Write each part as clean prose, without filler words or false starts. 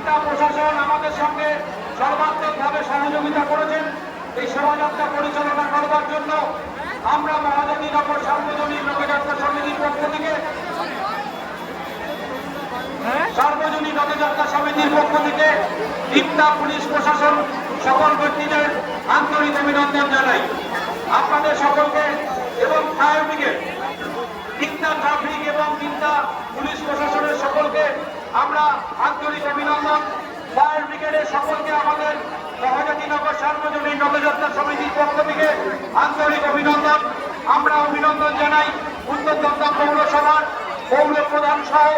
তিনটা প্রশাসন আমাদের সঙ্গে সর্বাত্মকভাবে সহযোগিতা করেছেন এই শোভাযাত্রা পরিচালনা করবার জন্য। আমরা মহাজাতিনগর সার্বজনীন রথযাত্রা সমিতির পক্ষ থেকে তিনটা পুলিশ প্রশাসন সকল ব্যক্তিদের আন্তরিক অভিনন্দন জানাই। আপনাদের সকলকে এবং ফায়ার ব্রিগেড, তিনটা ট্রাফিক এবং তিনটা পুলিশ প্রশাসনের সকলকে আমরা আন্তরিক অভিনন্দন। ফায়ার ব্রিগেডের সকলকে আমাদের মহাজাতিনগর সার্বজনীন রথযাত্রা সমিতির পক্ষ থেকে আন্তরিক অভিনন্দন। আমরা অভিনন্দন জানাই উত্তর দমদম পৌরসভার পৌর প্রধান সহ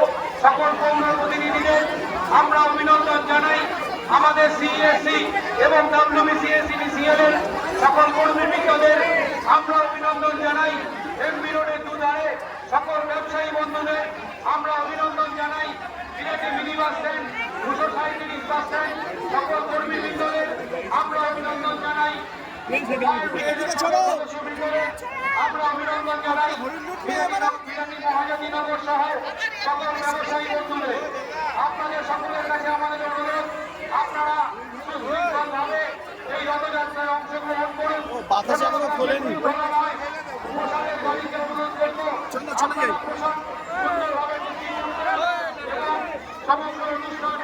সকল পৌর প্রতিনিধিদের। আমরা অভিনন্দন জানাই আমাদের সিএসসি এবং WBCSCBCL এর সকল কর্মীবৃন্দদের। আমরা অভিনন্দন জানাই এমবি রোডের দুধারে সকল ব্যবসায়ী বন্ধুদের। আমরা অভিনন্দন জানাই Birati mini bus stand, 237 bus stand সকল কর্মীবৃন্দদের। আমরা অভিনন্দন জানাই আমরা অভিনন্দন জানাই বিরাটি মহাজাতিনগর সহ সকল ব্যবসায়ী বন্ধুদের। আপনাদের সকলের কাছে আমাদের অনুরোধ, আপনারা সুশৃঙ্খলভাবে এই রথযাত্রায় অংশগ্রহণ করুন।